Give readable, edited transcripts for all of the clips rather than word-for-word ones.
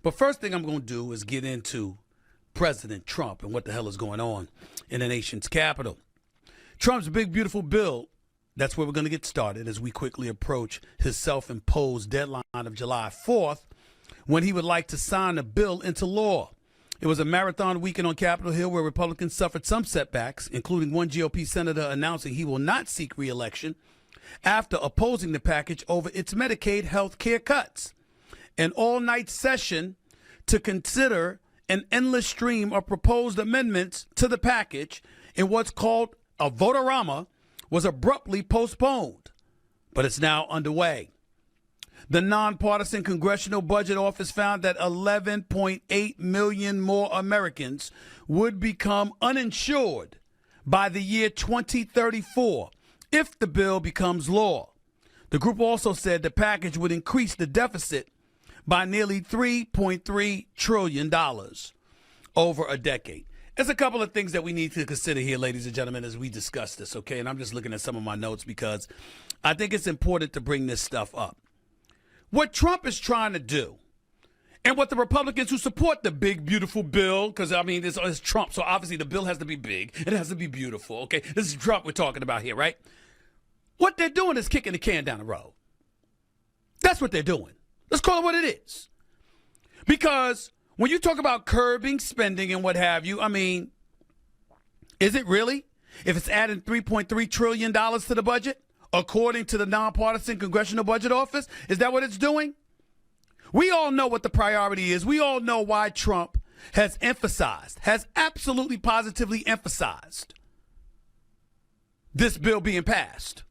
But first thing I'm going to do is get into President Trump and what the hell is going on in the nation's capital. Trump's big, beautiful bill, that's where we're going to get started as we quickly approach his self-imposed deadline of July 4th, when he would like to sign the bill into law. It was a marathon weekend on Capitol Hill where Republicans suffered some setbacks, including one GOP senator announcing he will not seek re-election after opposing the package over its Medicaid health care cuts. An all-night session to consider an endless stream of proposed amendments to the package in what's called a votorama was abruptly postponed, but it's now underway. The nonpartisan Congressional Budget Office found that 11.8 million more Americans would become uninsured by the year 2034 if the bill becomes law. The group also said the package would increase the deficit by nearly $3.3 trillion over a decade. There's a couple of things that we need to consider here, ladies and gentlemen, as we discuss this, okay? And I'm just looking at some of my notes because I think it's important to bring this stuff up. What Trump is trying to do, and what the Republicans who support the big, beautiful bill, because, I mean, it's Trump, so obviously the bill has to be big. It has to be beautiful, okay? This is Trump we're talking about here, right? What they're doing is kicking the can down the road. That's what they're doing. Let's call it what it is. Because when you talk about curbing spending and what have you, I mean, is it really? If it's adding $3.3 trillion to the budget, according to the nonpartisan Congressional Budget Office, is that what it's doing? We all know what the priority is. We all know why Trump has absolutely positively emphasized this bill being passed.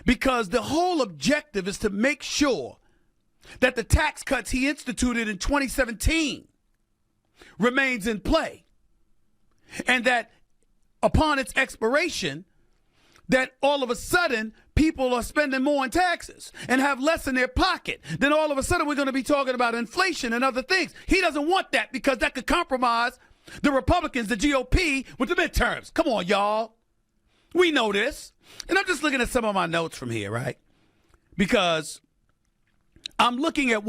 Because the whole objective is to make sure that the tax cuts he instituted in 2017 remains in play. And that upon its expiration, that all of a sudden people are spending more in taxes and have less in their pocket. Then all of a sudden we're going to be talking about inflation and other things. He doesn't want that because that could compromise the Republicans, the GOP, with the midterms. Come on, y'all. We know this. And I'm just looking at some of my notes from here, right? Because I'm looking at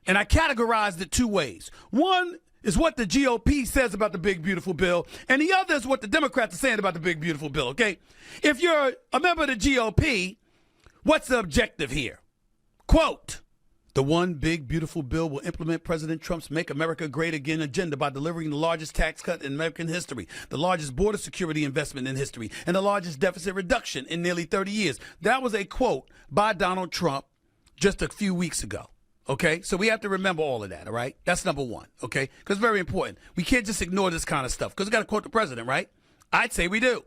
and I categorized it two ways. One is what the GOP says about the big, beautiful bill, and the other is what the Democrats are saying about the big, beautiful bill, okay? If you're a member of the GOP, what's the objective here? Quote, the one big, beautiful bill will implement President Trump's Make America Great Again agenda by delivering the largest tax cut in American history, the largest border security investment in history, and the largest deficit reduction in nearly 30 years. That was a quote by Donald Trump just a few weeks ago. Okay, so we have to remember all of that, all right? That's number one, okay? Because it's very important. We can't just ignore this kind of stuff because we got to quote the president, right? I'd say we do.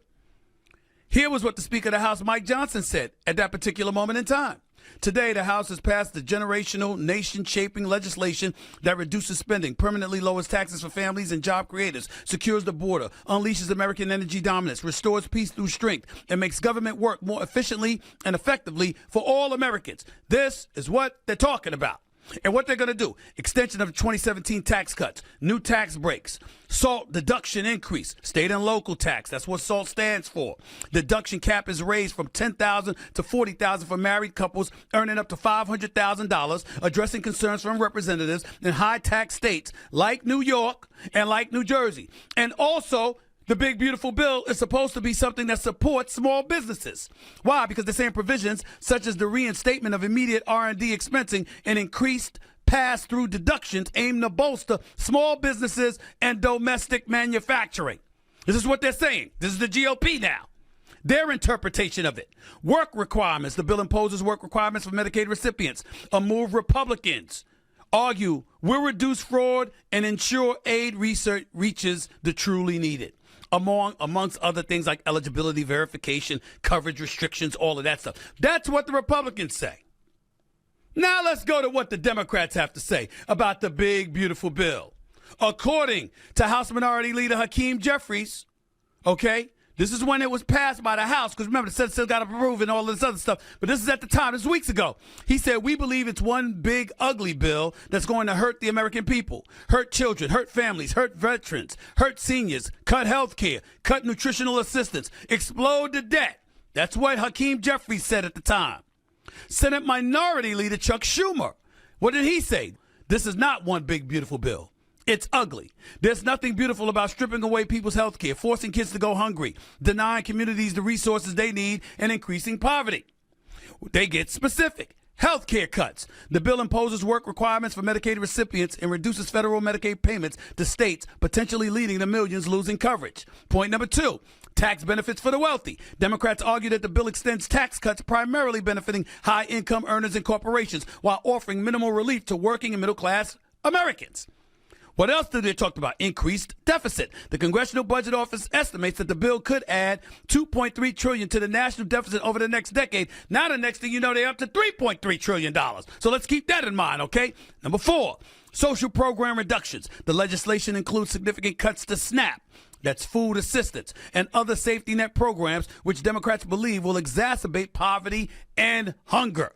Here was what the Speaker of the House, Mike Johnson, said at that particular moment in time. Today, the House has passed the generational, nation-shaping legislation that reduces spending, permanently lowers taxes for families and job creators, secures the border, unleashes American energy dominance, restores peace through strength, and makes government work more efficiently and effectively for all Americans. This is what they're talking about. And what they're going to do, extension of the 2017 tax cuts, new tax breaks, SALT deduction increase, state and local tax. That's what SALT stands for. Deduction cap is raised from $10,000 to $40,000 for married couples earning up to $500,000, addressing concerns from representatives in high tax states like New York and like New Jersey. And also, the big, beautiful bill is supposed to be something that supports small businesses. Why? Because they're saying provisions such as the reinstatement of immediate R&D expensing and increased pass-through deductions aim to bolster small businesses and domestic manufacturing. This is what they're saying. This is the GOP now. Their interpretation of it. Work requirements. The bill imposes work requirements for Medicaid recipients, a move Republicans argue will reduce fraud and ensure aid research reaches the truly needed. Amongst other things like eligibility verification, coverage restrictions, all of that stuff. That's what the Republicans say. Now let's go to what the Democrats have to say about the big, beautiful bill. According to House Minority Leader Hakeem Jeffries, okay, this is when it was passed by the House, because remember, the Senate still got to approve and all this other stuff. But this is at the time. This is weeks ago. He said, we believe it's one big, ugly bill that's going to hurt the American people, hurt children, hurt families, hurt veterans, hurt seniors, cut health care, cut nutritional assistance, explode the debt. That's what Hakeem Jeffries said at the time. Senate Minority Leader Chuck Schumer What did he say? This is not one big, beautiful bill. It's ugly. There's nothing beautiful about stripping away people's health care, forcing kids to go hungry, denying communities the resources they need, and increasing poverty. They get specific. Health care cuts. The bill imposes work requirements for Medicaid recipients and reduces federal Medicaid payments to states, potentially leading to millions losing coverage. Point number 2, tax benefits for the wealthy. Democrats argue that the bill extends tax cuts primarily benefiting high-income earners and corporations while offering minimal relief to working and middle-class Americans. What else did they talk about? Increased deficit. The Congressional Budget Office estimates that the bill could add $2.3 trillion to the national deficit over the next decade. Now the next thing you know, they're up to $3.3 trillion. So let's keep that in mind, okay? Number 4, social program reductions. The legislation includes significant cuts to SNAP. That's food assistance and other safety net programs, which Democrats believe will exacerbate poverty and hunger.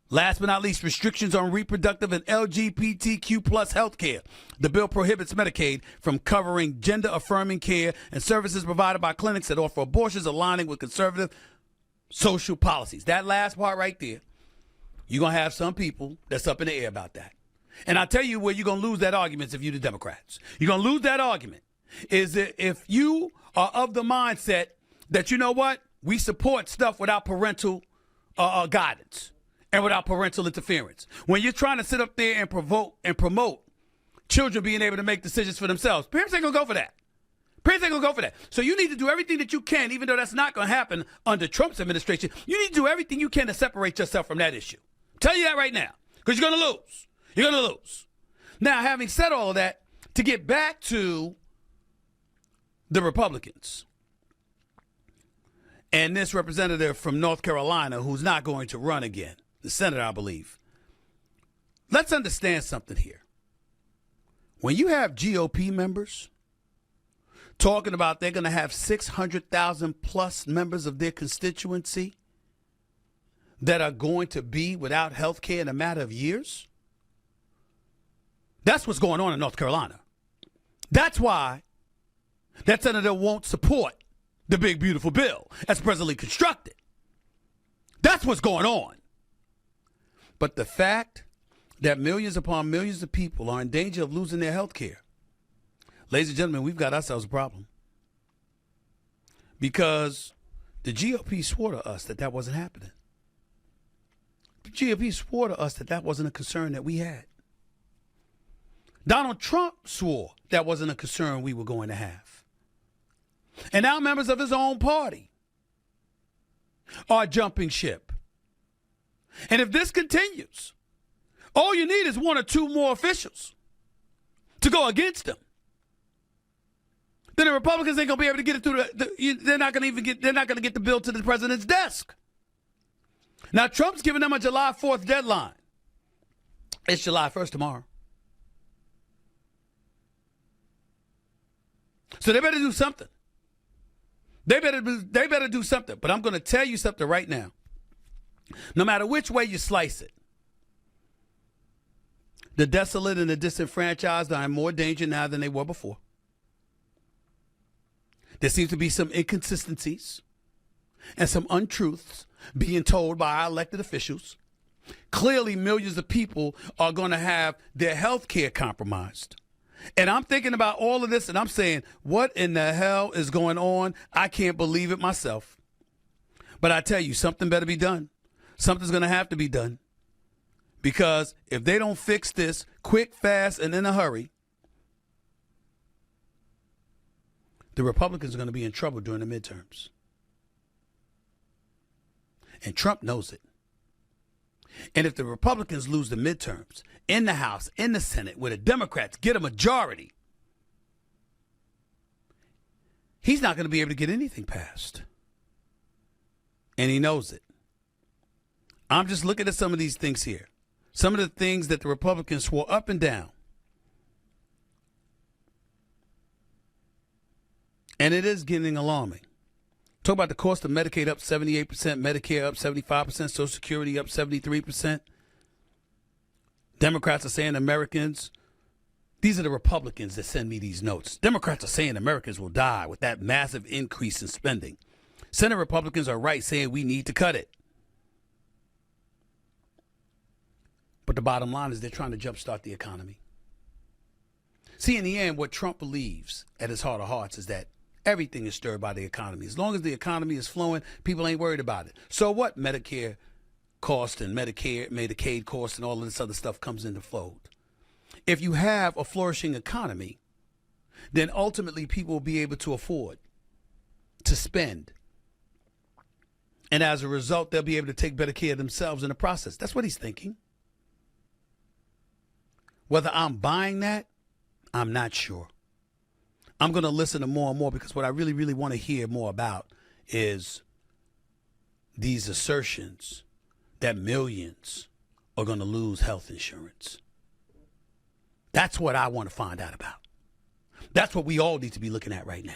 Last but not least, restrictions on reproductive and LGBTQ plus health care. The bill prohibits Medicaid from covering gender-affirming care and services provided by clinics that offer abortions aligning with conservative social policies. That last part right there, you're going to have some people that's up in the air about that. And I'll tell you where you're going to lose that argument if you're the Democrats. You're going to lose that argument is that if you are of the mindset that, you know what, we support stuff without parental guidance. And without parental interference. When you're trying to sit up there and promote children being able to make decisions for themselves, parents ain't going to go for that. Parents ain't going to go for that. So you need to do everything that you can, even though that's not going to happen under Trump's administration. You need to do everything you can to separate yourself from that issue. I'm telling you that right now, because you're going to lose. You're going to lose. Now, having said all of that, to get back to the Republicans and this representative from North Carolina who's not going to run again, the senator, I believe. Let's understand something here. When you have GOP members talking about they're going to have 600,000 plus members of their constituency that are going to be without health care in a matter of years, that's what's going on in North Carolina. That's why that senator won't support the big, beautiful bill as presently constructed. That's what's going on. But the fact that millions upon millions of people are in danger of losing their health care, ladies and gentlemen, we've got ourselves a problem. Because the GOP swore to us that that wasn't happening. The GOP swore to us that that wasn't a concern that we had. Donald Trump swore that wasn't a concern we were going to have. And now members of his own party are jumping ship. And if this continues, all you need is 1 or 2 more officials to go against him. Then the Republicans ain't gonna be able to get it through they're not gonna get the bill to the president's desk. Now Trump's giving them a July 4th deadline. It's July 1st tomorrow. So they better do something. They better do something. But I'm gonna tell you something right now. No matter which way you slice it, the desolate and the disenfranchised are in more danger now than they were before. There seems to be some inconsistencies and some untruths being told by our elected officials. Clearly, millions of people are going to have their health care compromised. And I'm thinking about all of this and I'm saying, what in the hell is going on? I can't believe it myself. But I tell you, something better be done. Something's going to have to be done. Because if they don't fix this quick, fast, and in a hurry, the Republicans are going to be in trouble during the midterms. And Trump knows it. And if the Republicans lose the midterms in the House, in the Senate, where the Democrats get a majority, he's not going to be able to get anything passed. And he knows it. I'm just looking at some of these things here. Some of the things that the Republicans swore up and down. And it is getting alarming. Talk about the cost of Medicaid up 78%, Medicare up 75%, Social Security up 73%. Democrats are saying Americans, these are the Republicans that send me these notes. Democrats are saying Americans will die with that massive increase in spending. Senate Republicans are right saying we need to cut it. But the bottom line is they're trying to jumpstart the economy. See, in the end, what Trump believes at his heart of hearts is that everything is stirred by the economy. As long as the economy is flowing, people ain't worried about it. So what? Medicare cost and Medicaid cost and all of this other stuff comes into fold. If you have a flourishing economy, then ultimately people will be able to afford to spend. And as a result, they'll be able to take better care of themselves in the process. That's what he's thinking. Whether I'm buying that, I'm not sure. I'm going to listen to more and more, because what I really, really want to hear more about is these assertions that millions are going to lose health insurance. That's what I want to find out about. That's what we all need to be looking at right now.